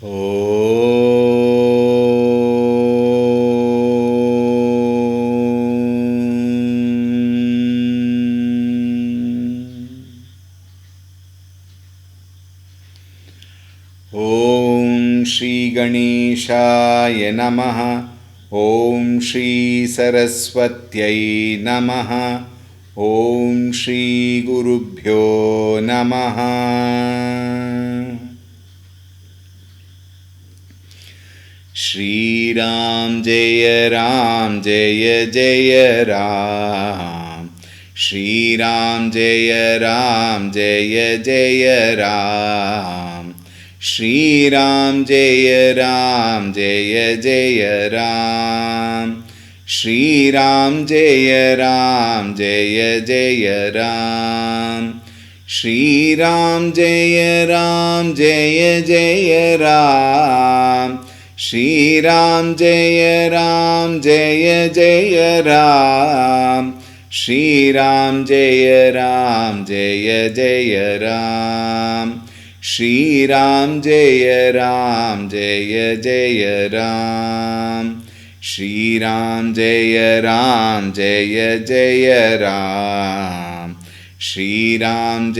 ॐ श्री गणेशाय नमः। ॐ श्री सरस्वत्यै नमः। ॐ श्री गुरुभ्यो नमः। श्रीराम जय जय राम। श्रीराम जय जय राम। श्रीराम जय जय राम। श्रीराम जय जय राम। श्रीराम जय जय राम। श्रीराम जय जय राम। श्रीराम जय जय राम। श्रीराम जय जय राम। श्रीराम जय जय राम। श्रीराम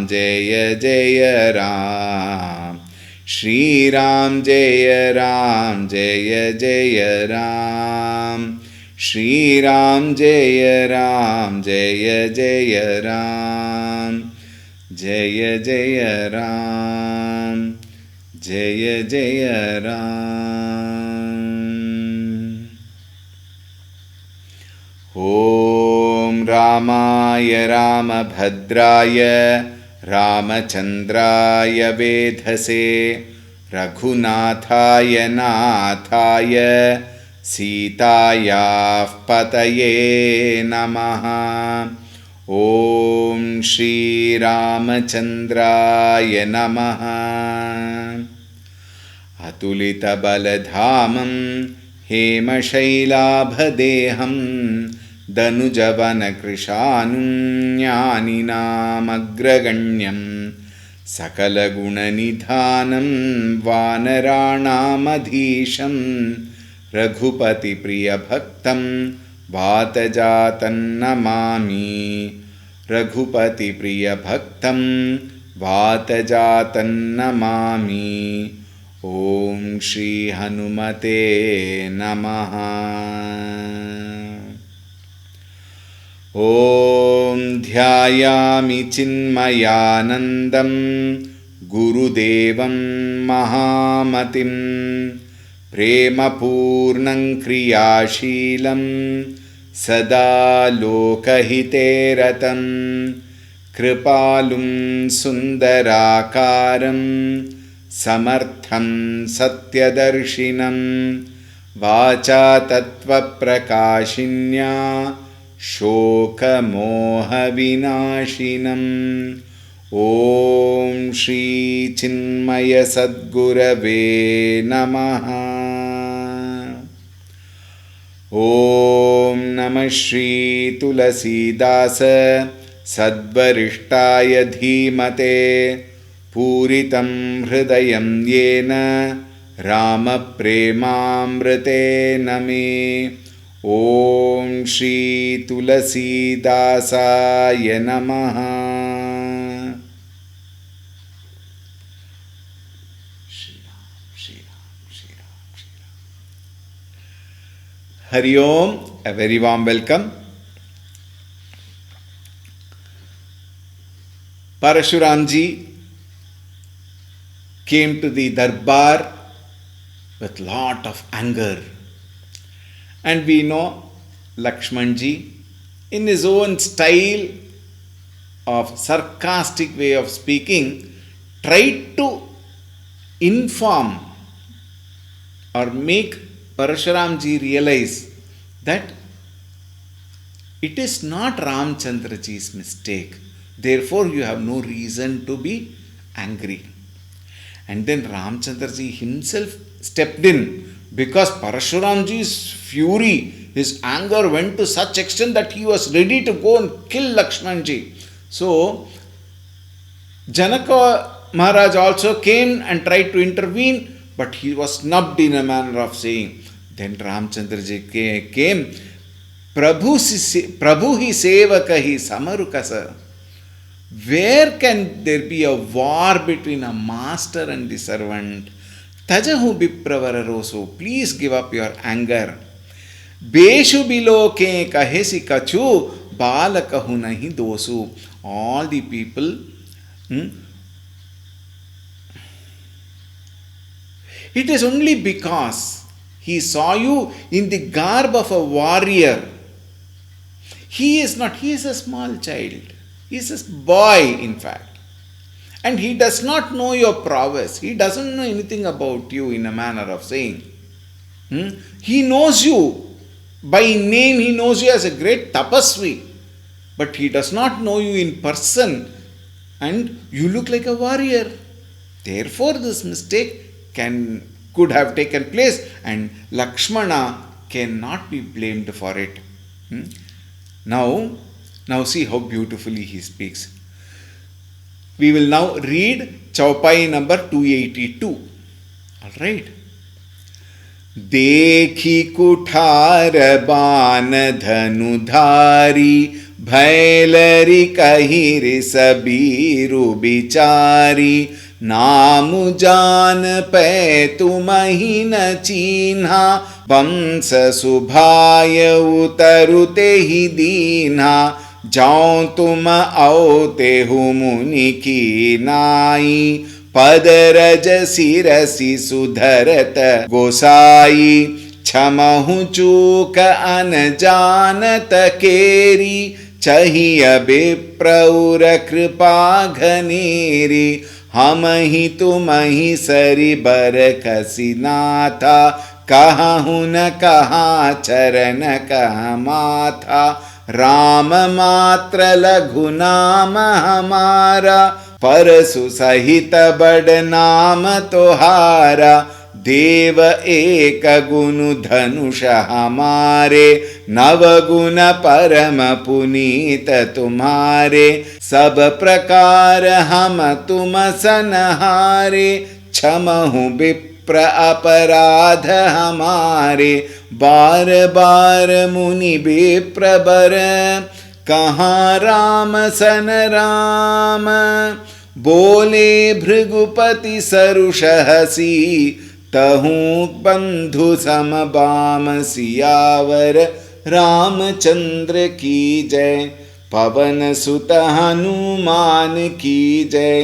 जय जय राम। श्रीराम जय जय राम। श्रीराम जय जय राम। जय जय राम। जय जय राम। ॐ रामाय रामभद्राय रामचन्द्राय वेधसे रघुनाथाय नाथाय सीतायाः पतये नमः। ॐ श्रीरामचन्द्राय नमः। अतुलितबलधामं हेमशैलाभदेहं दनुजवनकृशानुं ज्ञानिनामग्रगण्यं सकलगुणनिधानं वानराणामधीशं रघुपतिप्रियभक्तं वातजातं नमामि। रघुपतिप्रियभक्तं वातजातं नमामि। ॐ श्री हनुमते नमः। ॐ ध्यायामि चिन्मयानन्दं गुरुदेवं महामतिं प्रेमपूर्णं क्रियाशीलं सदा लोकहिते रतं कृपालुं सुन्दराकारं समर्थं सत्यदर्शिनं वाचा तत्त्वप्रकाशिन्या शोकमोहविनाशिनं। ॐ श्रीचिन्मयसद्गुरवे नमः। ॐ नमः श्री तुलसीदास सद्वरिष्ठाय धीमते पूरितं हृदयं येन रामप्रेमामृतेन मे। ॐ श्री तुलसीदासाय नमः। Hari Om, a very warm welcome. Parashuramji came to the darbar with lot of anger. And we know Lakshmanji, in his own style of sarcastic way of speaking, tried to inform or make Parashuramji realize that it is not Ramchandraji's mistake. Therefore, you have no reason to be angry. And then Ramchandraji himself stepped in because Parashuramji's fury, his anger went to such extent that he was ready to go and kill Lakshmanji. So, Janaka Maharaj also came and tried to intervene, but he was snubbed in a manner of saying. Then Ramchandraji came, Prabhu hi sevaka hi samarukasa. Where can there be a war between a master and the servant? Tajahu bipravararoso, please give up your anger. Beshu biloke kahesi kachu, balakahu nahi dosu. All the people, it is only because he saw you in the garb of a warrior. He is not, he is a small child. He is a boy, in fact. And he does not know your prowess. He doesn't know anything about you in a manner of saying. He knows you. By name, he knows you as a great tapasvi. But he does not know you in person. And you look like a warrior. Therefore, this mistake could have taken place. And Lakshmana cannot be blamed for it. Now see how beautifully he speaks. We will now read Chaupai number 282. Alright. Dekhi kuthar ban dhanudhari bhailari kahiri sabiru bichari नाम जान पे तुमहि न चीन्हा वंश सुभाय उतरुते ही दीन्हा जाऊं तुम आओते who मुनि की नाई पद रज सिरसी सुधरत गोसाई क्षमहु चूक अनजानत केरी चाहिए विप्रौर कृपा घनेरी हम ही तुम ही सरि बर कसी नाथा कहूँ न कहाँ चरण कह माथा राम मात्र लघु नाम हमारा परसु सहित बड़ नाम तोहारा देव एक गुण धनुष हमारे नव गुण परम पुनीत तुम्हारे सब प्रकार हम तुम सनहारे क्षमहु विप्र अपराध हमारे बार बार मुनि विप्र बर कहाँ राम सन राम बोले भृगुपति सरुष हसी तहूँ बंधु सम बाम सियावर रामचंद्र की जय पवन सुत हनुमान की जय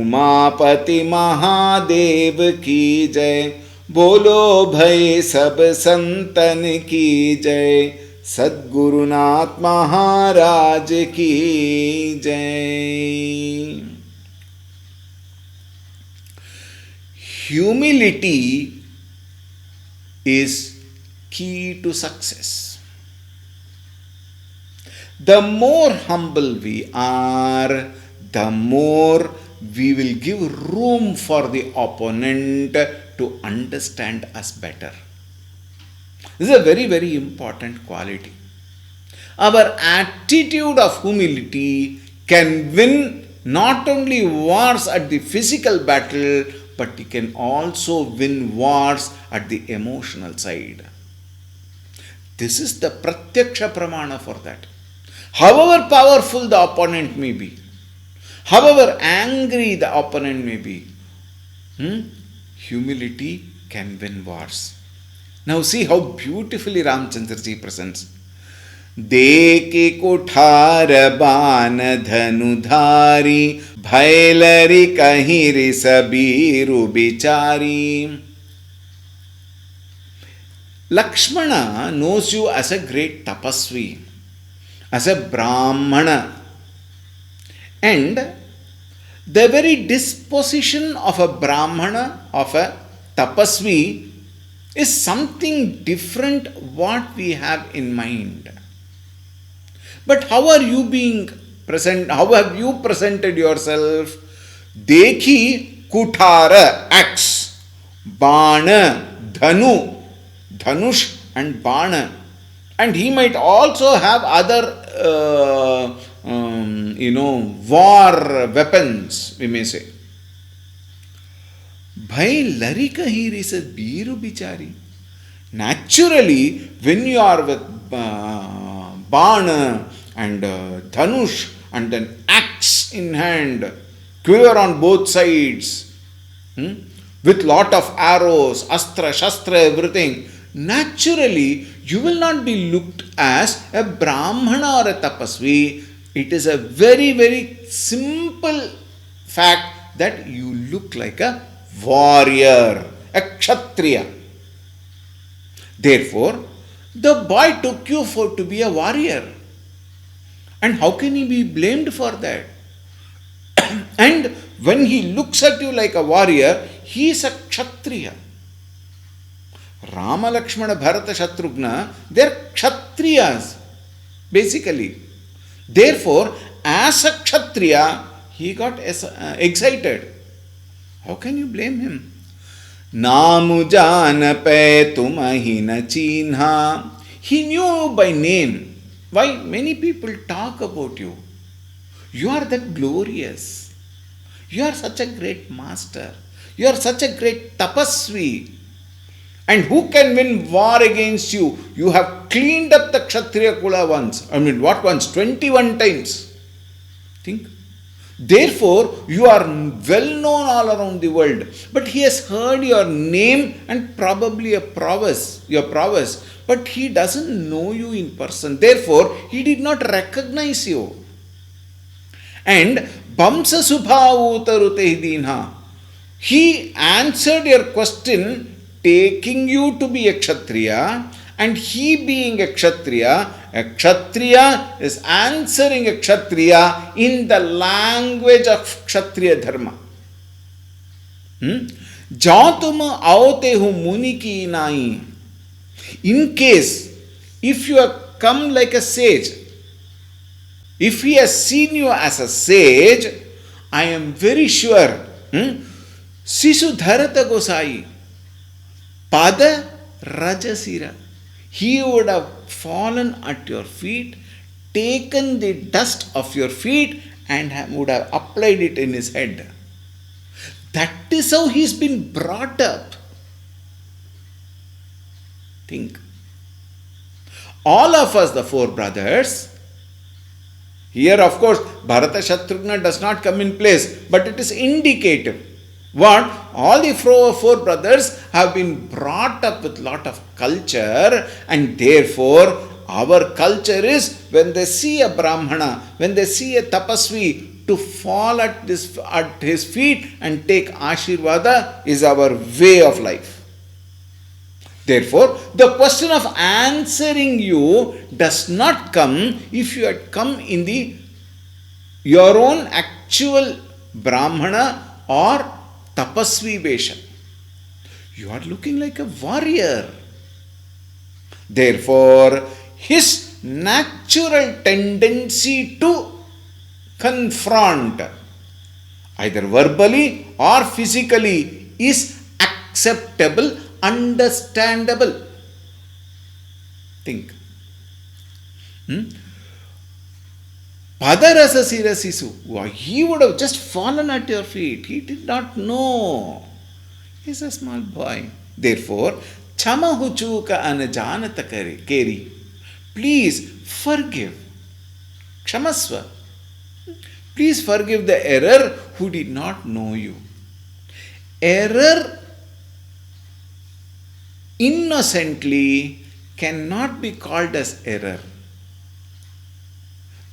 उमापति महादेव की जय बोलो भय सब संतन की जय सद्गुरुनाथ महाराज की जय। Humility is key to success. The more humble we are, the more we will give room for the opponent to understand us better. This is a very, very important quality. Our attitude of humility can win not only wars at the physical battle, but it can also win wars at the emotional side. This is the pratyaksha pramana for that. However powerful the opponent may be, however angry the opponent may be, humility can win wars. Now see how beautifully Ramchandraji presents. देके कुठार बान धनुधारी भैलरी कहीं सबीरु बिचारी. Lakshmana knows you as a great tapasvi, as a brahmana, and the very disposition of a brahmana, of a tapasvi, is something different what we have in mind. But how are you being present? How have you presented yourself? Dekhi kuthara, axe, bana, dhanu, dhanush and bana. And he might also have other, war weapons, we may say. Bhai lari kahiri se biru bichari. Naturally, when you are with Bana and Dhanush and an axe in hand, quiver on both sides, with lot of arrows, astra, shastra, everything, naturally you will not be looked as a Brahmana or a Tapasvi. It is a very, very simple fact that you look like a warrior, a Kshatriya. Therefore, the boy took you for to be a warrior. And how can he be blamed for that? And when he looks at you like a warrior, he is a Kshatriya. Rama, Lakshmana, Bharata, Shatrughna, they are Kshatriyas, basically. Therefore, as a Kshatriya, he got excited. How can you blame him? Namu jana pe tumahi na chinha. He knew by name. Why? Many people talk about you. You are that glorious. You are such a great master. You are such a great tapasvi. And who can win war against you? You have cleaned up the Kshatriya Kula once. I mean, what once? 21 times. Think. Therefore, you are well known all around the world. But he has heard your name and probably your prowess. But he doesn't know you in person. Therefore, he did not recognize you. And Bamsa Subhavutarute Dinha. He answered your question taking you to be a Kshatriya, and he being a Kshatriya is answering a Kshatriya in the language of Kshatriya Dharma. Jatuma aotehu muniki nai. In case, if you have come like a sage, if he has seen you as a sage, I am very sure, Sisu Dharata Gosai, Pada Rajasira, he would have fallen at your feet, taken the dust of your feet, and would have applied it in his head. That is how he's been brought up. Think. All of us, the four brothers, here of course Bharata Shatrughna does not come in place, but it is indicative. What? All the four brothers have been brought up with lot of culture, and therefore our culture is when they see a Brahmana, when they see a Tapasvi, to fall at his feet and take Ashirvada is our way of life. Therefore, the question of answering you does not come if you had come in your own actual Brahmana or Tapasvi Vesha. You are looking like a warrior. Therefore, his natural tendency to confront, either verbally or physically, is acceptable, understandable. Think. Padarasa Sirasisu. He would have just fallen at your feet. He did not know. He's a small boy. Therefore, Chama Huchuka Anajanata Keri. Please forgive. Kshamasva. Please forgive the error who did not know you. Error innocently cannot be called as error.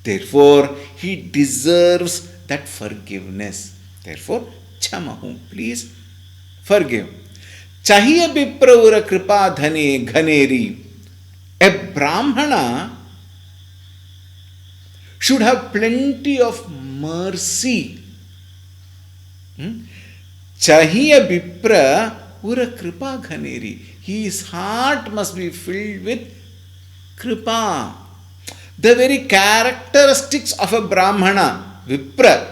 Therefore, he deserves that forgiveness. Therefore, Chamahu, please forgive. Chahiya Bipravura Kripa Dhane Ghaneri. A Brahmana should have plenty of mercy. Chahiya Bipra Ura Kripa Ghaneri. His heart must be filled with Kripa. The very characteristics of a Brahmana, Vipra,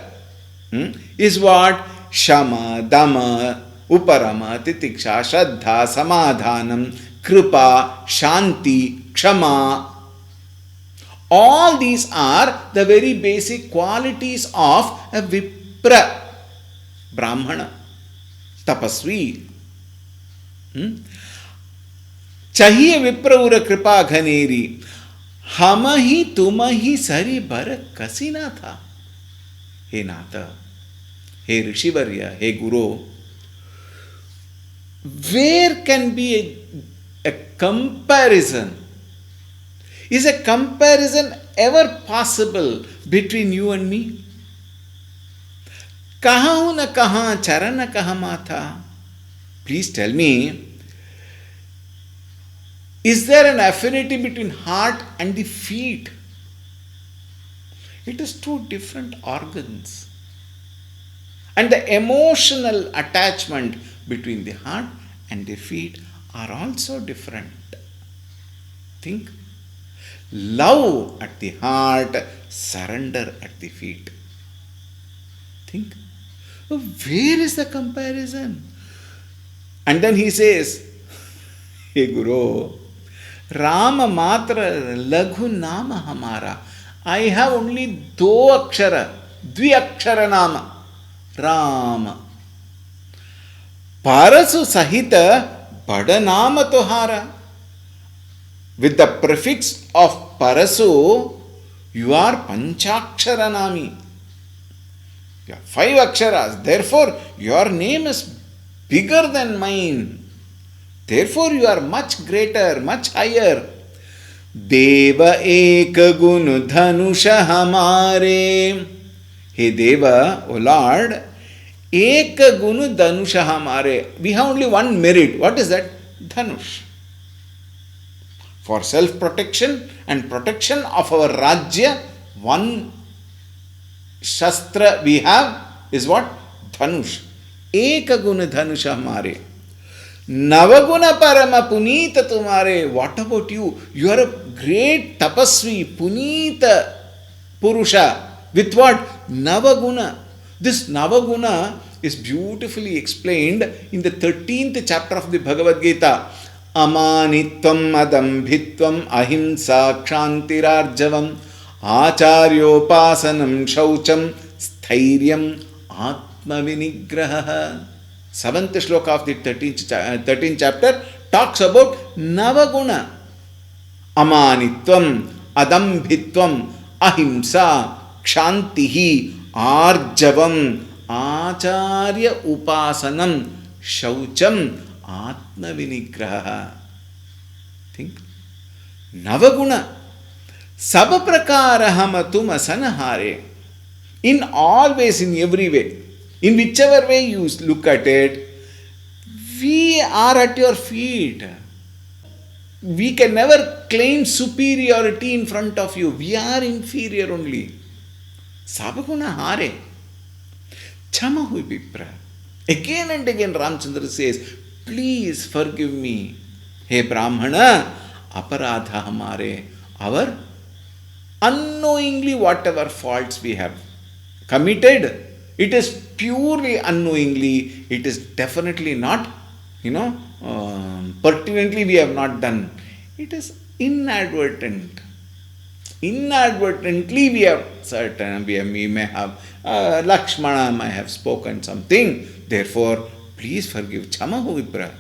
is what? Shama, Dama, Uparama, Titiksha, Shraddha, Samadhanam, Kripa, Shanti, Kshama. All these are the very basic qualities of a Vipra, Brahmana. tapasvi. Chahiye vipraura kripa ghaneri. Hamahi tumahi sari bar kasina tha. He Nata, he Rishivarya, he Guru, where can be a comparison? Is a comparison ever possible between you and me? Kaha na kaha, charana kaha matha? Please tell me, is there an affinity between heart and the feet? It is two different organs. And the emotional attachment between the heart and the feet are also different. Think. Love at the heart, surrender at the feet. Think. Where is the comparison? And then he says, Hey Guru, Rama matra laghu nama hamara. I have only do akshara, dvi akshara nama, Rama. Parasu sahita bada nama tohara. With the prefix of Parasu, you are Panchakshara Nami. You are 5 aksharas. Therefore, your name is bigger than mine. Therefore, you are much greater, much higher. Deva eka gun dhanusha hamare. Hey Deva, O Lord, eka gun dhanusha hamare. We have only one merit. What is that? Dhanush. For self-protection and protection of our Rajya, one Shastra we have is what? Dhanush. Eka guna dhanusha hamare. Navaguna parama punita tumare. What about you? You are a great tapasvi, punita purusha. With what? Navaguna. This Navaguna is beautifully explained in the 13th chapter of the Bhagavad Gita. Amanitvam adambhitvam ahimsa kshantirarjavam acharyopasanam shaucham stairyam atmavinigraha. 7th shloka of the 13th chapter talks about Navaguna. Amanitvam adambhitvam ahimsa kshantihi arjavam acharya upasanam shaucham Atma vinigraha. Think. Navaguna. Sabaprakara hamatum asanahare. In all ways, in every way, in whichever way you look at it, we are at your feet. We can never claim superiority in front of you. We are inferior only. Sabaguna hare. Chama hui vipra. Again and again Ramchandra says, please forgive me. Hey Brahmana, aparadha hamare. Our unknowingly whatever faults we have committed, it is purely unknowingly. It is definitely not, pertinently we have not done. It is inadvertent. Inadvertently we have we may have, Lakshmana may have spoken something. Therefore, please forgive. Chamaho vipra.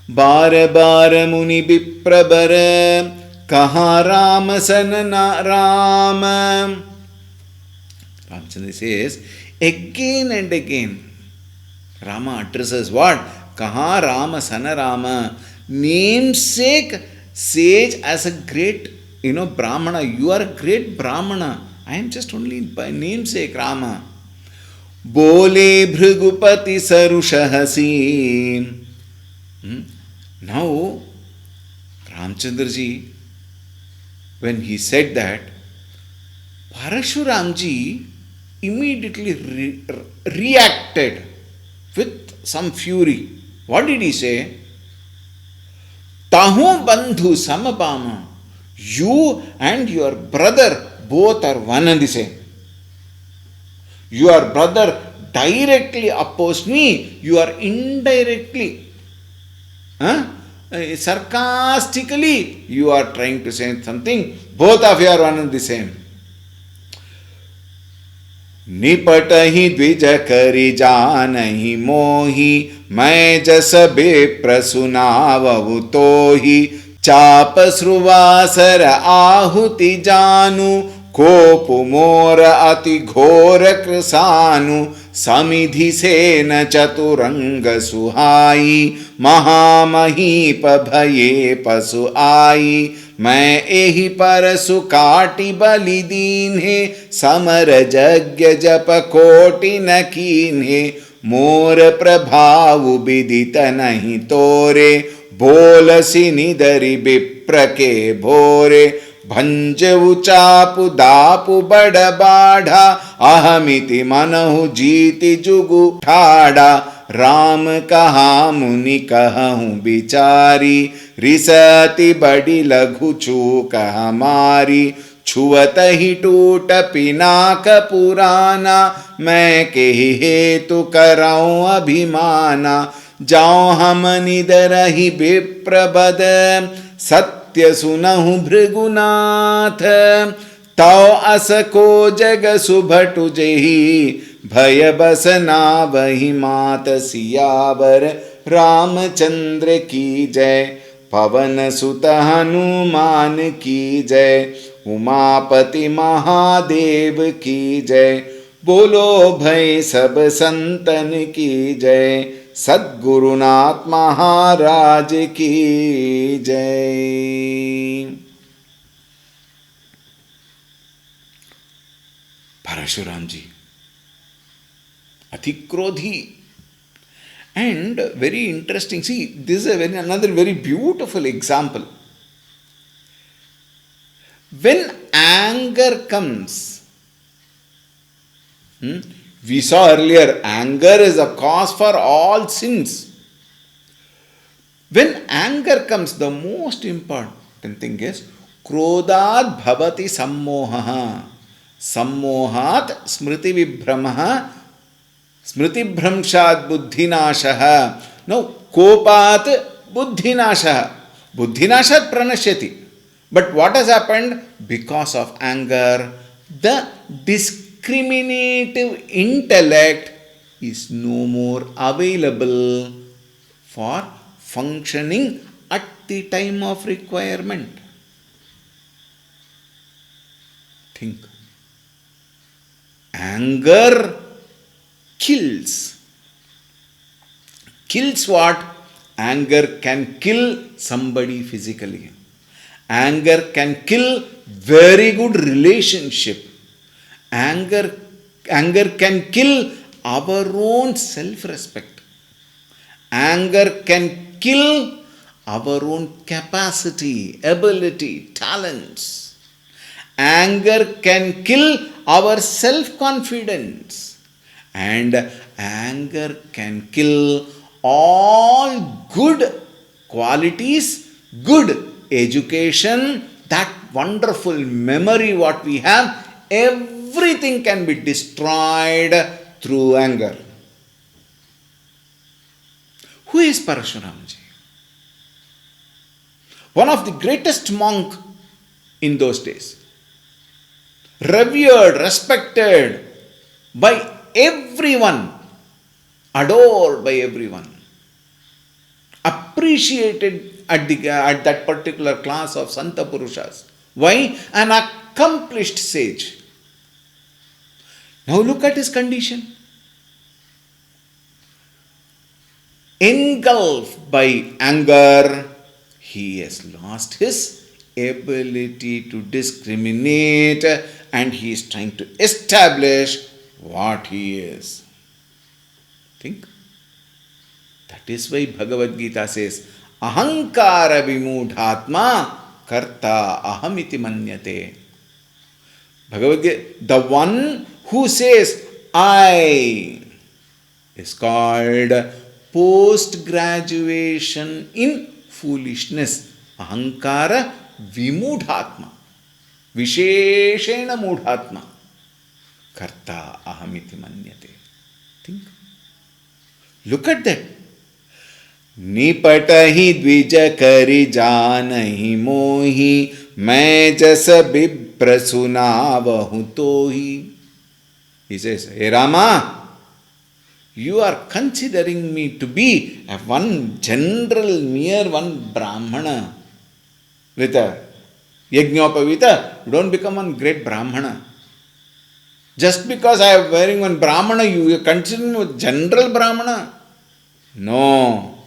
Bara bara muni vipra bara. Kaha rama sanana rama. Ramchandra says, again and again, Rama addresses what? Kaha rama sana rama. Namesake sage as a great, Brahmana. You are a great Brahmana. I am just only by namesake Rama. Bole bhrigupati sarushahasi. Now, Ramchandraji, when he said that, Parashuramji immediately reacted with some fury. What did he say? Tahu bandhu samabama. You and your brother both are one and the same. Your brother directly opposed me. You are indirectly, sarcastically, you are trying to say something. Both of you are one and the same. निपट ही द्विज करि जानहि मोहि, मैं जस विप्र सुनावहु तोहि। चाप श्रुवासर आहुति जानु, कोप मोर अति घोर कृसानु। समिधि सेन चतुरंग सुहाई, महामहीप भये पशु आई। मैं एहि परसु काटि बलि दीन्हे, समर यज्ञ जप कोटि न कीन्हे। मोर प्रभाव विदित नहीं तोरे, बोलसि निदरि विप्र के भोरे। भंजउ चापु दापु बड़ बाढ़ा, अहमिति मनहु जीति जुगु ठाड़ा। राम कहा मुनि कहूँ बिचारी, रिसति बड़ी लघु चूक हमारी। छुअत ही टूट पिनाक पुराना, मैं केहि हेतु कराऊँ अभिमाना। जाऊँ हम निदरहि विप्रबद, सत्य सुनहु भृगुनाथ। तौ अस को जग सुभटु जेहि, भय बस नावहि मात सियावर। रामचंद्र की जय, पवन सुत हनुमान की जय। उमापति महादेव की जय, बोलो भई सब संतन की जय। सद्गुरुनाथ महाराज की जय। परशुराम जी अति क्रोधी and very interesting. See, this is another very beautiful example. When anger comes, we saw earlier, anger is a cause for all sins. When anger comes, the most important thing is krodad bhavati sammoha. Sammohat smriti vibhramaha, smriti भ्रंशात् बुद्धिनाशः. Now, कोपात् बुद्धिनाशः. बुद्धिनाशात् प्रणश्यति. But what has happened? Because of anger, the discriminative intellect is no more available for functioning at the time of requirement. Think. Anger kills. Kills what? Anger can kill somebody physically. Anger can kill very good relationship. Anger can kill our own self-respect. Anger can kill our own capacity, ability, talents. Anger can kill our self-confidence. And anger can kill all good qualities, good education, that wonderful memory what we have, everything can be destroyed through anger. Who is Parashuramji? One of the greatest monk in those days. Revered, respected by everyone, adored by everyone, appreciated at that particular class of Santa Purushas. Why? An accomplished sage. Now look at his condition. Engulfed by anger, he has lost his ability to discriminate, and he is trying to establish what he is. Think. That is why Bhagavad Gita says, Ahankara vimudhatma karta ahamiti manyate. Bhagavad Gita, the one who says I is called post-graduation in foolishness. Ahankara vimudhatma. Visheshena mudhatma. Karta ahamiti manyate. Think. Look at that. निपटहि द्विज करि जानहि मोहि, मैं जस विप्र सुनावहु तोहि. He says, Hey Rama, you are considering me to be a one general, mere one Brahmana with a Yajnopavita. You don't become one great Brahmana. Just because I am wearing one Brahmana, you consider me a general Brahmana? No.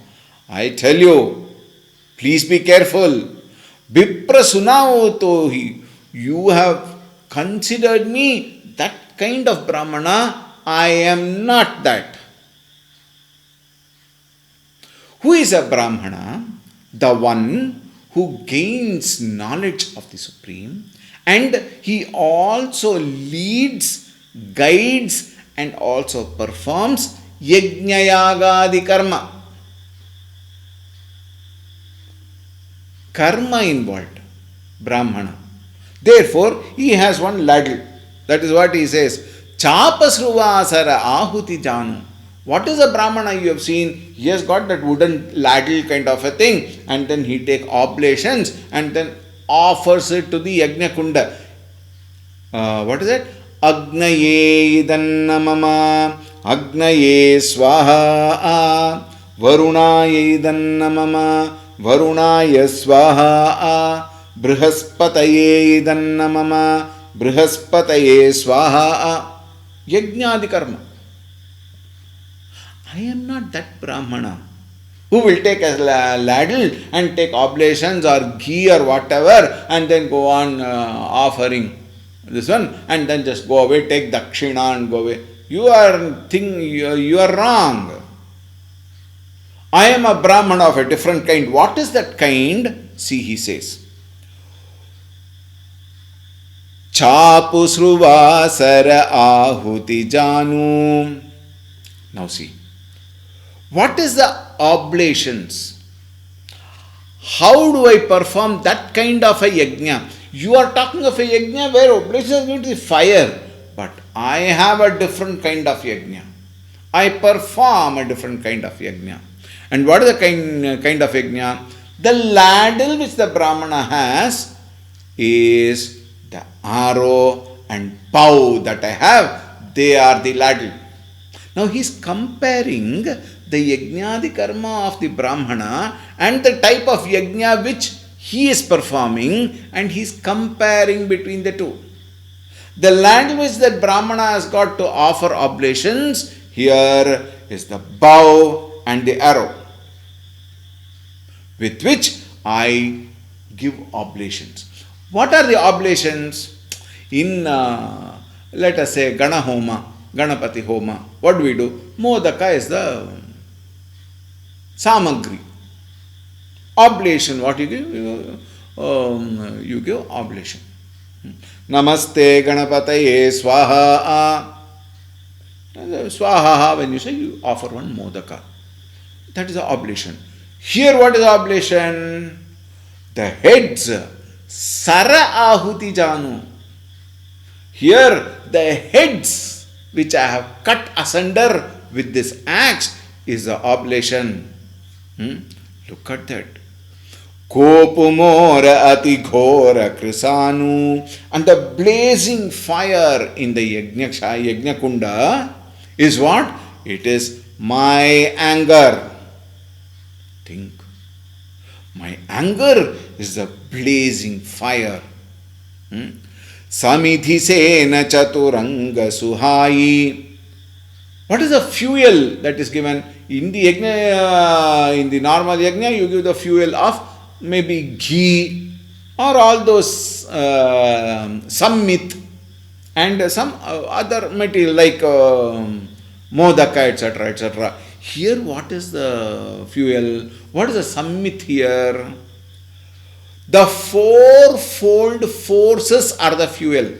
I tell you, please be careful. Vipra sunao tohi. You have considered me that kind of Brahmana. I am not that. Who is a Brahmana? The one who gains knowledge of the Supreme, and he also leads, guides, and also performs yajnayagadi karma. Karma involved, Brahmana. Therefore, he has one ladle. That is what he says. Chapasruvasara ahuti janu. What is a Brahmana you have seen? He has got that wooden ladle kind of a thing, and then he take oblations and then offers it to the Yajna Kunda. What is it? Agnaye idannamama, Agnaye swaha, Varunaye idannamama, Varunaya swaha, Brihaspataye idannamama, Brihaspataye swaha. Yajnadi karma. I am not that Brahmana who will take a ladle and take oblations or ghee or whatever and then go on offering this one and then just go away, take dakshina and go away. You are wrong. I am a Brahmana of a different kind. What is that kind? See, he says. Chapusruvasara ahuti janu. Now see. What is the oblations? How do I perform that kind of a yajna? You are talking of a yajna where oblation is going to be fire. But I have a different kind of yajna. I perform a different kind of yajna. And what is the kind of yajna? The ladle which the Brahmana has is the arrow and bow that I have. They are the ladle. Now he is comparing the yajnadi karma of the Brahmana and the type of yajna which he is performing, and he is comparing between the two. The land which that Brahmana has got to offer oblations, here is the bow and the arrow with which I give oblations. What are the oblations? In, let us say, Gana Homa, Ganapati Homa, what do we do? Modaka is the samagri. Oblation, what you give? You give oblation. Namaste Ganapataye Swaha. Swaha, when you say, you offer one modaka. That is the oblation. Here, what is the oblation? The heads, Sara Ahuti Janu. Here, the heads which I have cut asunder with this axe is the oblation. Look at that. Kopumora ati ghora krisanu. And the blazing fire in the Yajna Kunda is what? It is my anger. Think. My anger is the blazing fire. Samidhisena chaturanga suhai. What is the fuel that is given? In the yajna, in the normal yajna, you give the fuel of maybe ghee or all those sammit and some other material like modaka, etc., etc. Here, what is the fuel? What is the sammit here? The fourfold forces are the fuel.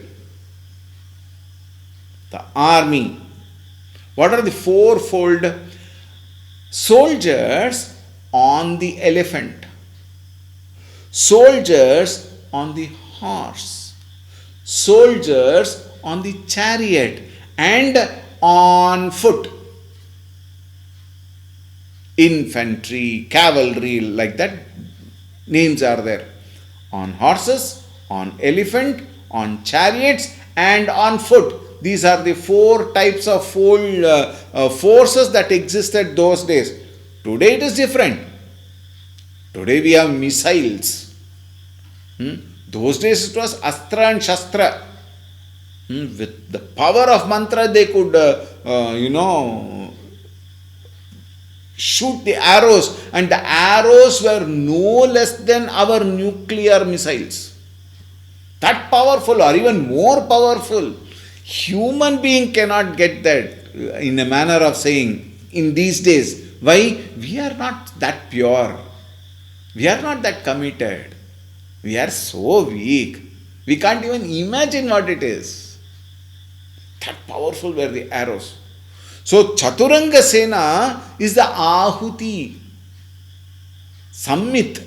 The army. What are the fourfold? Soldiers on the elephant. Soldiers on the horse. Soldiers on the chariot and on foot. Infantry, cavalry, like that, names are there. On horses, on elephant, on chariots and on foot. these are the four types of forces that existed those days. Today it is different. Today we have missiles. Those days it was Astra and Shastra. With the power of mantra, they could, shoot the arrows, and the arrows were no less than our nuclear missiles. That powerful, or even more powerful. Human being cannot get that, in a manner of saying, in these days. Why? We are not that pure. We are not that committed. We are so weak. We can't even imagine what it is. That powerful were the arrows. So Chaturanga Sena is the Ahuti, Sammit,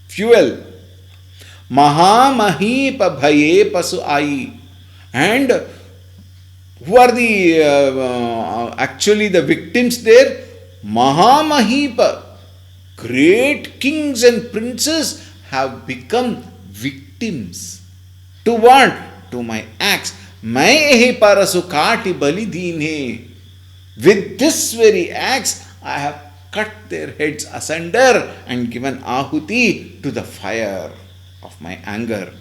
fuel. Mahamahipa Bhaye Pasu Ai. And who are the actually the victims there? Mahamahipa. Great kings and princes have become victims. To what? To my axe. Mai parasu kati bali dine. With this very axe, I have cut their heads asunder and given ahuti to the fire of my anger.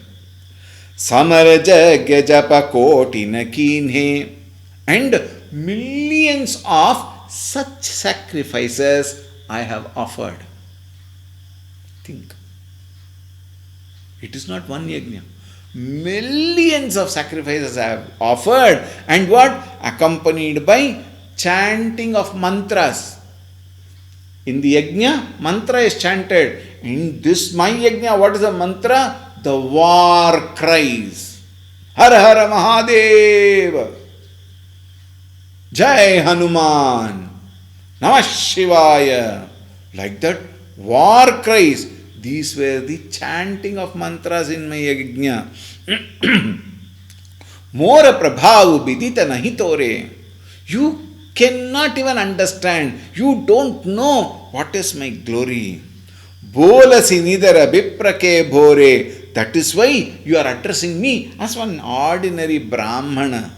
Samaraja Gajapa Koti Nakinhe. And millions of such sacrifices I have offered. Think. It is not one yajna. Millions of sacrifices I have offered, and what? Accompanied by chanting of mantras. In the yajna, mantra is chanted. In this my yajna, what is the mantra? The war cries. Har Har Mahadev. Jai Hanuman. Namah Shivaya. Like that, war cries. These were the chanting of mantras in my yajna. Mora prabhavu bidita nahi tore. You cannot even understand. You don't know what is my glory. Bolasi nidara biprake bhore. That is why you are addressing me as one ordinary Brahmana.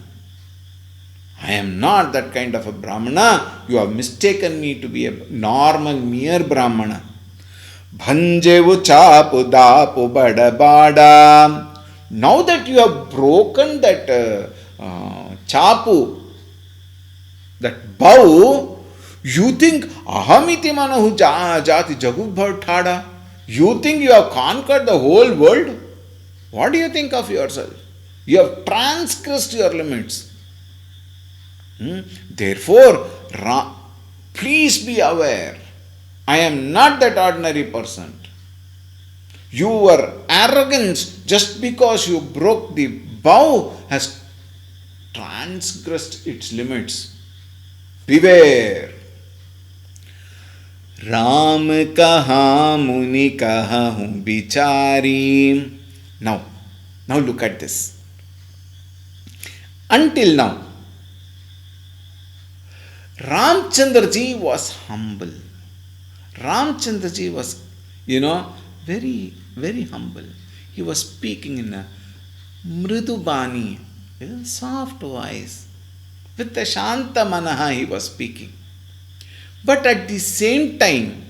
I am not that kind of a Brahmana. You have mistaken me to be a normal, mere Brahmana. Bhanjevu chapu dapu bada bada. Now that you have broken that chapu, that bow, you think ahamiti manahu jati jagubhar thada. You think you have conquered the whole world? What do you think of yourself? You have transgressed your limits. Therefore, please be aware. I am not that ordinary person. Your arrogance, just because you broke the vow, has transgressed its limits. Beware. Ram kaha muni kaha hum bichari. Now look at this. Until now, Ramchandraji was humble. Ramchandraji was, very, very humble. He was speaking in a mridubani, a soft voice. With a shanta manaha he was speaking. But at the same time,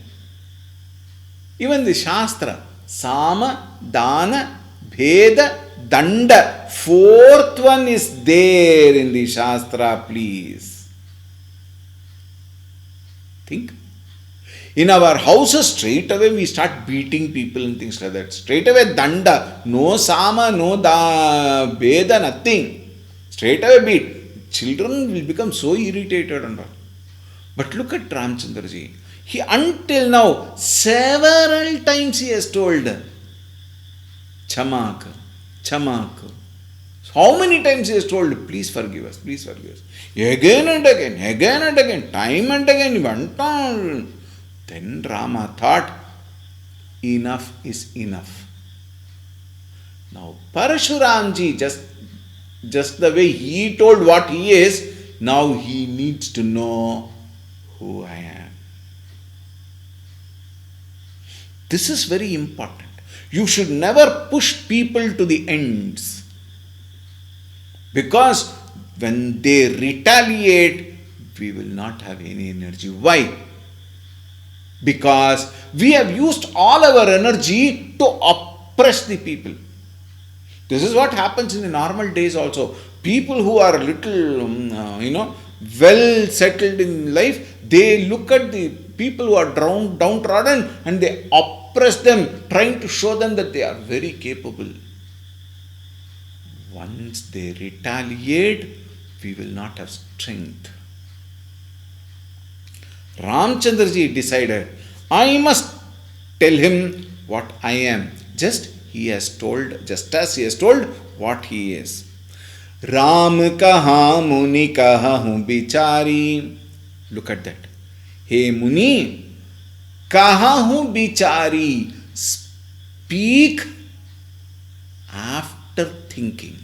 even the Shastra, Sama, Dana, Bheda, Danda, fourth one is there in the Shastra, please. Think. In our houses, straight away we start beating people and things like that. Straight away Danda, no Sama, no Bheda, nothing. Straight away beat. Children will become so irritated and all. But look at Ramchandraji. He until now, several times he has told, Chamak, Chamak. How many times he has told, please forgive us, please forgive us. Again and again, time and again, he went on. Then Rama thought, enough is enough. Now Parashuramji, just the way he told what he is, now he needs to know who I am. This is very important. You should never push people to the ends. Because when they retaliate, we will not have any energy. Why? Because we have used all our energy to oppress the people. This is what happens in the normal days also. People who are a little, well settled in life, they look at the people who are downtrodden and they oppress them, trying to show them that they are very capable. Once they retaliate, we will not have strength. Ramchandraji decided, I must tell him what I am. Just as he has told what he is. Ram kaha muni kaha hu bichari. Look at that. Hey Muni, kaha hu bichari. Speak after thinking.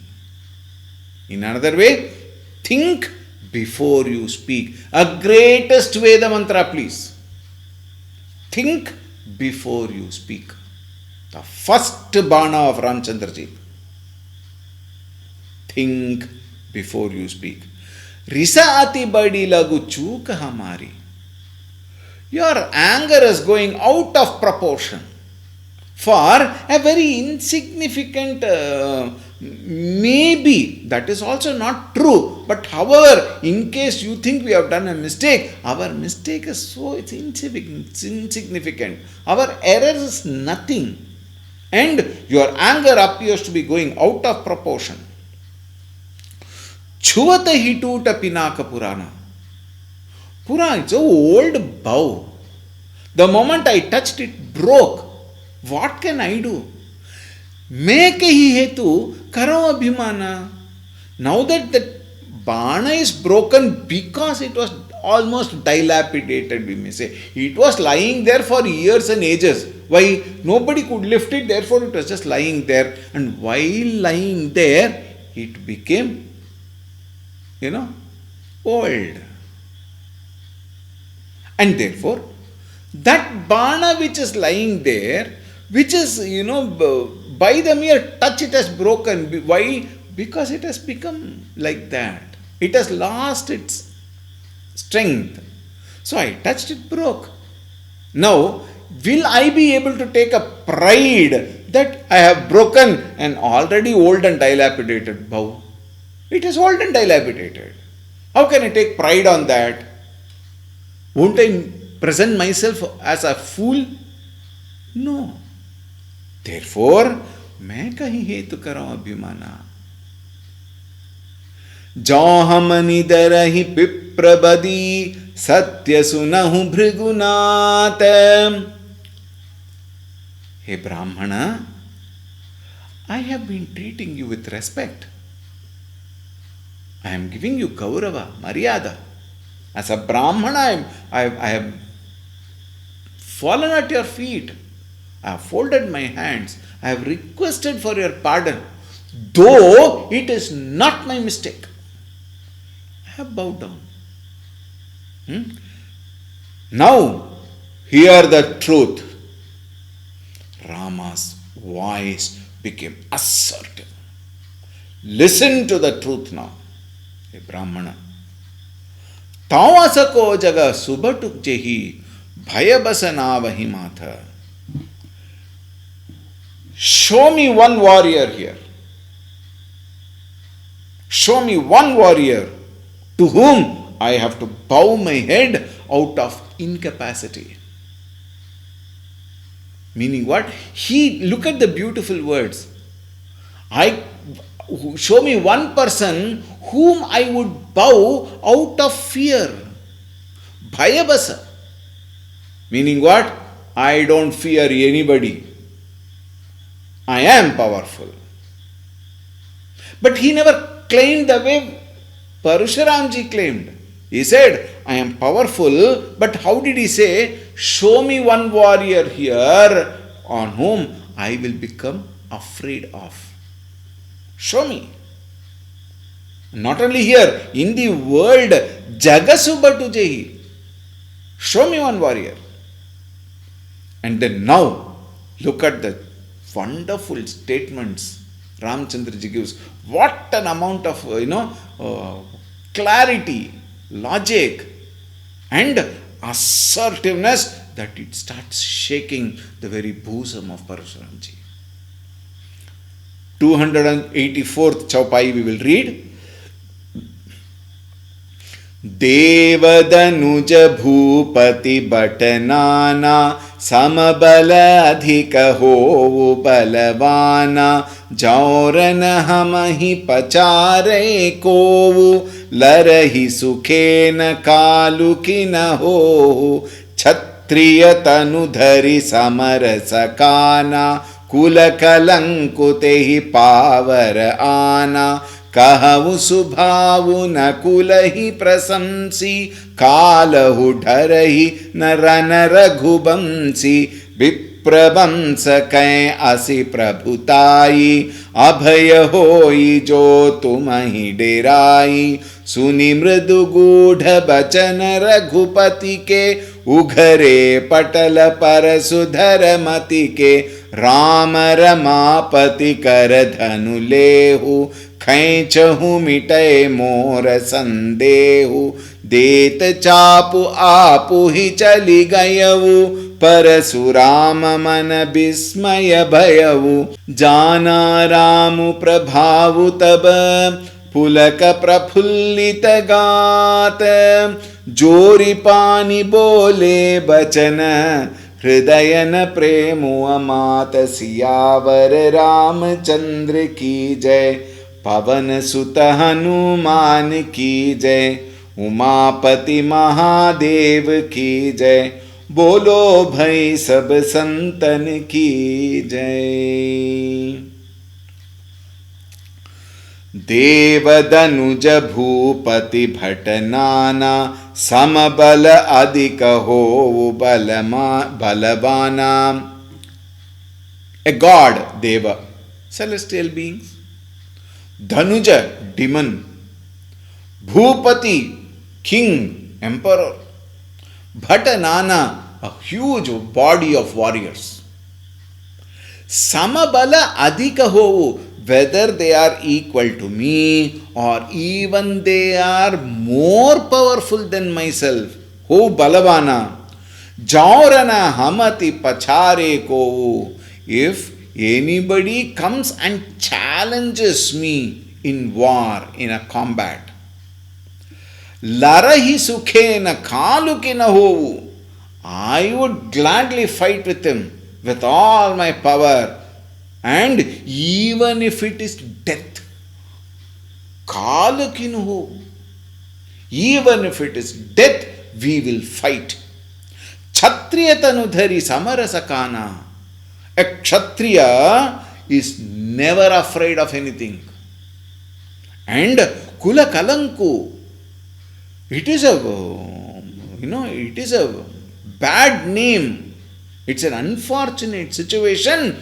In another way, think before you speak. A greatest Veda mantra, please. Think before you speak. The first bana of Ramchandraji. Think before you speak. Risa ati badi lagu chuk hamari. Your anger is going out of proportion for a very insignificant maybe. That is also not true. But however, in case you think we have done a mistake, our mistake is it's insignificant. Our error is nothing. And your anger appears to be going out of proportion. Chuvata hituta pinaka purana. Purana, it's an old bow. The moment I touched it, broke. What can I do? Make hi hetu karo abhimana. Now that the bana is broken because it was almost dilapidated, we may say. It was lying there for years and ages. Why? Nobody could lift it, therefore it was just lying there. And while lying there, it became, old. And therefore, that bana which is lying there, which is, by the mere touch it has broken. Why? Because it has become like that. It has lost its strength. So I touched it, broke. Now, will I be able to take a pride that I have broken an already old and dilapidated bow? It is old and dilapidated. How can I take pride on that? Won't I present myself as a fool? No. Therefore, मैं कहीं हेतु करो अभिमाना. जौहमनि दरहि पिप्रबदी सत्य सुनहु Bhrigunath. Hey Brahmana, I have been treating you with respect. I am giving you Gaurava, Maryada. As a Brahmana, I have fallen at your feet. I have folded my hands. I have requested for your pardon. Though it is not my mistake. I have bowed down. Now, hear the truth. Rama's voice became assertive. Listen to the truth now. A Brahmana. Tawasako jaga subatuk jehi bhayabasana vahimatha. Show me one warrior here. Show me one warrior to whom I have to bow my head out of incapacity. Meaning what? Look at the beautiful words. Show me one person whom I would bow out of fear. Bhayabasa. Meaning what? I don't fear anybody. I am powerful. But he never claimed the way Parashuramji claimed. He said, I am powerful, but how did he say? Show me one warrior here on whom I will become afraid of. Show me. Not only here, in the world, Jagasubatu Jehi. Show me one warrior. And then now, look at the wonderful statements Ramchandraji gives. What an amount of, clarity, logic, and assertiveness that it starts shaking the very bosom of Parashuramji. 284th Chaupai we will read. देवदनुज भूपति बट नाना समबल अधिक होवु बलवाना जौरन हमहि पचारे कोवु लरहि सुखेन कालुकि न होहु क्षत्रिय तनु धरि summer सकाना कुल कलंकुते ही पावर आना कहु सुभावु न कुल ही प्रशंसी कालहु ढरहि न रन रघुबंसी विप्रवंश कै असि प्रभुताई अभय होई जो तुम ही डेराई सुनि मृदु गूढ़ बचन रघुपति के उघरे पटल पर सुधर मति के राम रमापति कर धनु लेहु खैचहु मिटय मोर संदेहु देत चापु आपु ही चली गयऊ परशुराम मन विस्मय भयऊ जाना राम प्रभावु तब पुलक प्रफुल्लित गात जोरी पानी बोले बचन हृदयन प्रेमु अमात सियावर रामचंद्र की जय पवन सुत हनुमान की जय उमापति महादेव की जय बोलो भई सब संतन की जय। देवदनुज भूपति भट नाना समबल अधिक होवु Balwana. A god, Deva, celestial beings. Dhanuja, demon. Bhupati, king, emperor. Bhatanana, a huge body of warriors. Samabala adhika hovu, whether they are equal to me or even they are more powerful than myself. Ho balavana. Jaurana hamati pachare kovu. If anybody comes and challenges me in war, in a combat, larahi sukhena kalukina hovu, I would gladly fight with him with all my power, and even if it is death, kalukina hovu, even if it is death, we will fight. Kshatriyatanudhari samarasakana. A Kshatriya is never afraid of anything. And Kula Kalanku, it is a bad name. It's an unfortunate situation.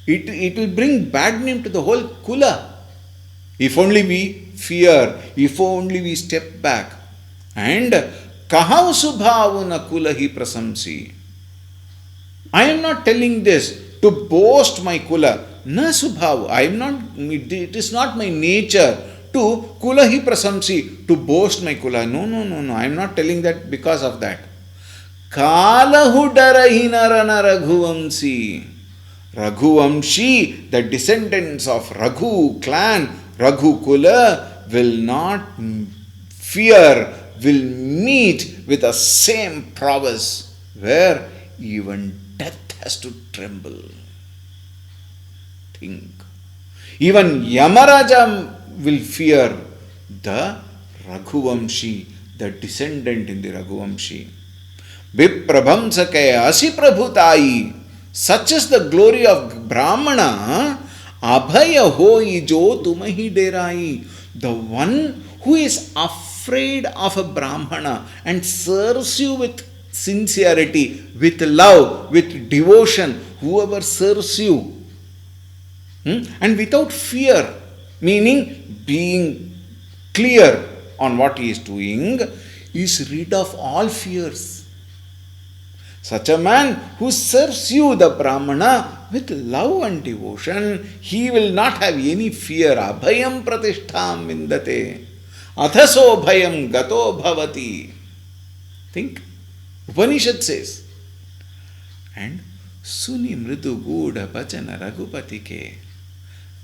It will bring bad name to the whole Kula. If only we fear, if only we step back. And Kahau Subhavuna Kula hi prasamsi. I am not telling this to boast my Kula. Na Subhav. It is not my nature to Kula hi prasamsi, to boast my Kula. No. I am not telling that because of that. Kalahu darahi narana raghuvamsi. Raghuvamshi, the descendants of Raghu clan, Raghu Kula, will not fear, will meet with the same prowess where even death has to tremble. Think. Even Yamaraja will fear the Raghuvamshi, the descendant in the Raghuvamshi. Viprabhamsakaya asi prabhutai. Such is the glory of Brahmana. Abhaya hoi jo tumahi derai. The one who is afraid of a Brahmana and serves you with sincerity, with love, with devotion, whoever serves you, and without fear, meaning being clear on what he is doing, is rid of all fears. Such a man who serves you, the Brahmana, with love and devotion, he will not have any fear. Abhayam pratishtham vindate. Athaso bhayam gato bhavati. Think. Upanishad says. And Suni mridu guda bachana raghupati ke.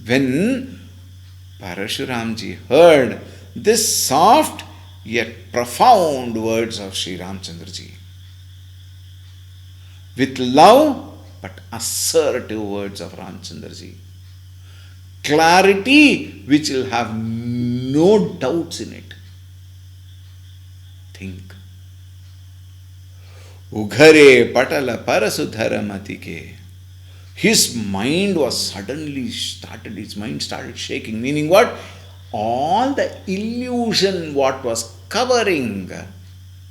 When Parashuramji heard this soft yet profound words of Sri Ramchandraji, with love but assertive words of Ramchandraji, clarity which will have no doubts in it. Think. Ughare patala parasudhara matike. His mind started shaking. Meaning what? All the illusion what was covering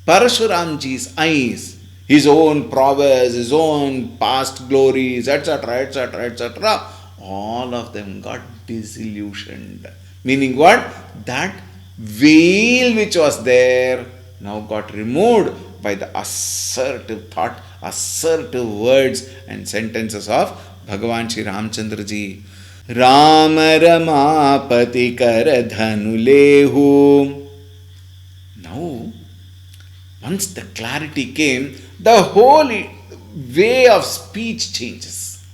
Parashuramji's eyes, his own prowess, his own past glories, etc., etc., etc., all of them got disillusioned. Meaning what? That veil which was there now got removed by the assertive thought, assertive words and sentences of Bhagavan Shri Ramchandraji. Rama Ramapati Karadhanulehu. Now, once the clarity came, the whole way of speech changes.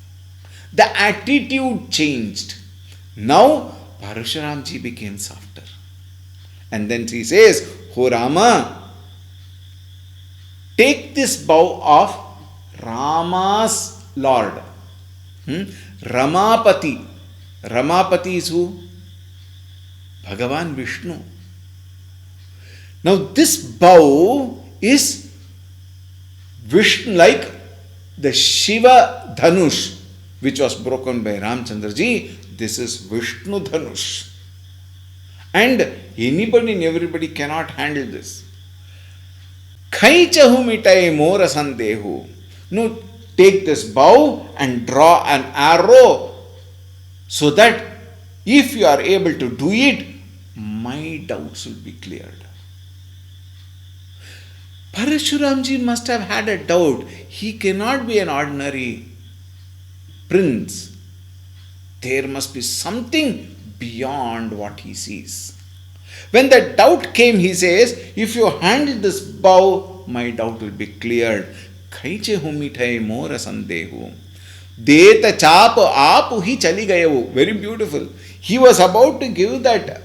The attitude changed. Now, Parashuramji became softer. And then he says, Ho Rama, take this bow of Rama's Lord. Ramapati. Ramapati is who? Bhagavan Vishnu. Now this bow is Vishnu, like the Shiva Dhanush which was broken by Ramchandraji. This is Vishnu Dhanush. And anybody and everybody cannot handle this. Khaichahumitai mora sandehu. No, take this bow and draw an arrow so that if you are able to do it, my doubts will be cleared. Parashuramji must have had a doubt. He cannot be an ordinary prince. There must be something beyond what he sees. When the doubt came, he says, if you handle this bow, my doubt will be cleared. Khaiche humitai mora sandehu. Deta chap apu hi chali gayavu. Very beautiful. He was about to give that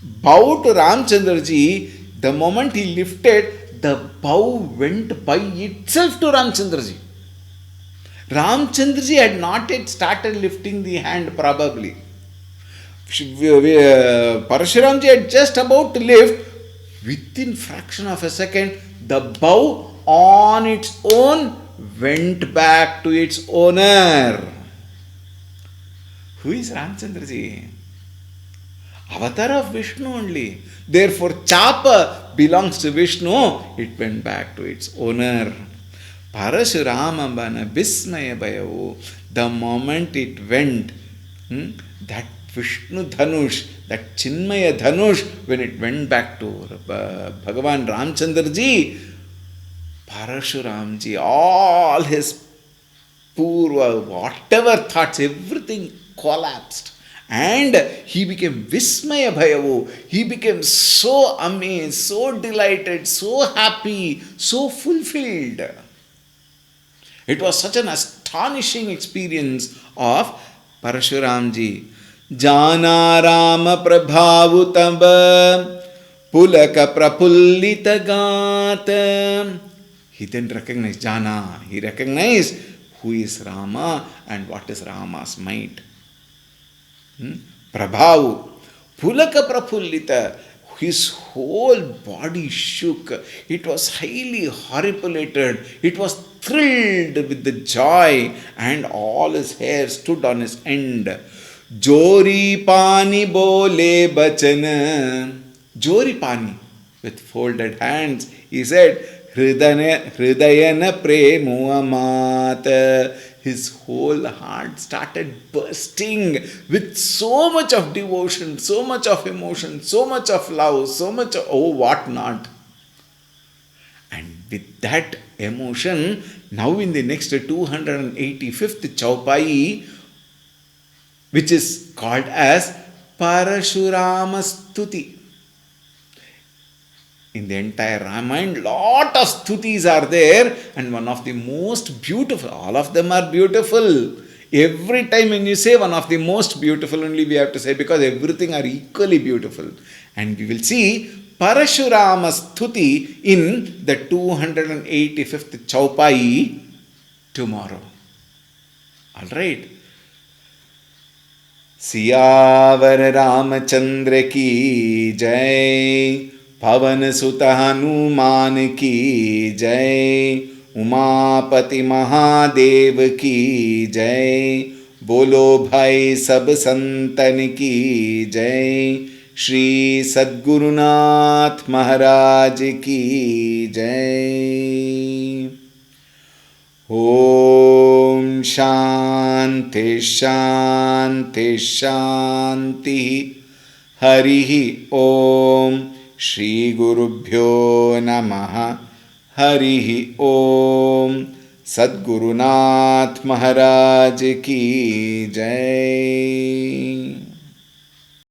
bow to Ramchandraji. The moment he lifted, the bow went by itself to Ramchandraji. Ramchandraji had not yet started lifting the hand probably. Parashuramji had just about to lift. Within fraction of a second, the bow on its own went back to its owner. Who is Ramchandraji? Avatar of Vishnu only. Therefore, Chapa belongs to Vishnu. It went back to its owner. Parashurama bana vismaya bayavu. The moment it went, that Vishnu Dhanush, that Chinmaya Dhanush, when it went back to Bhagavan Ramchandraji, Parashuramji, all his purva, whatever thoughts, everything collapsed. And he became Vismaya Bhayavu. He became so amazed, so delighted, so happy, so fulfilled. It was such an astonishing experience of Parashuramji. Jana Rama Prabhavutamba Pulaka Prapullita Gata. He then recognized Jana. He recognized who is Rama and what is Rama's might. Prabhavu. Pulaka Prapullita. His whole body shook. It was highly horripilated. It was thrilled with the joy, and all his hair stood on his end. Jori pani bole bachana. Jori pani, with folded hands, he said, Hridayana premu amat. His whole heart started bursting with so much of devotion, so much of emotion, so much of love, so much of what not. And with that emotion, now in the next 285th Chaupai, which is called as Parashurama Stuti. In the entire Ramayana, lot of stutis are there, and one of the most beautiful, all of them are beautiful. Every time when you say one of the most beautiful, only we have to say, because everything are equally beautiful. And we will see Parashurama Stuti in the 285th Chaupai tomorrow. Alright. Siyavar Ramchandra की जय, पवन सुत हनुमान की जय, उमापति महादेव की जय, बोलो भाई सब संतन की जय, श्री सद्गुरुनाथ महाराज की जय। ओम शांति शांति शांति। हरि ओम। श्री गुरुभ्यो नमः। हरि ओम। सद्गुरुनाथ महाराज की जय।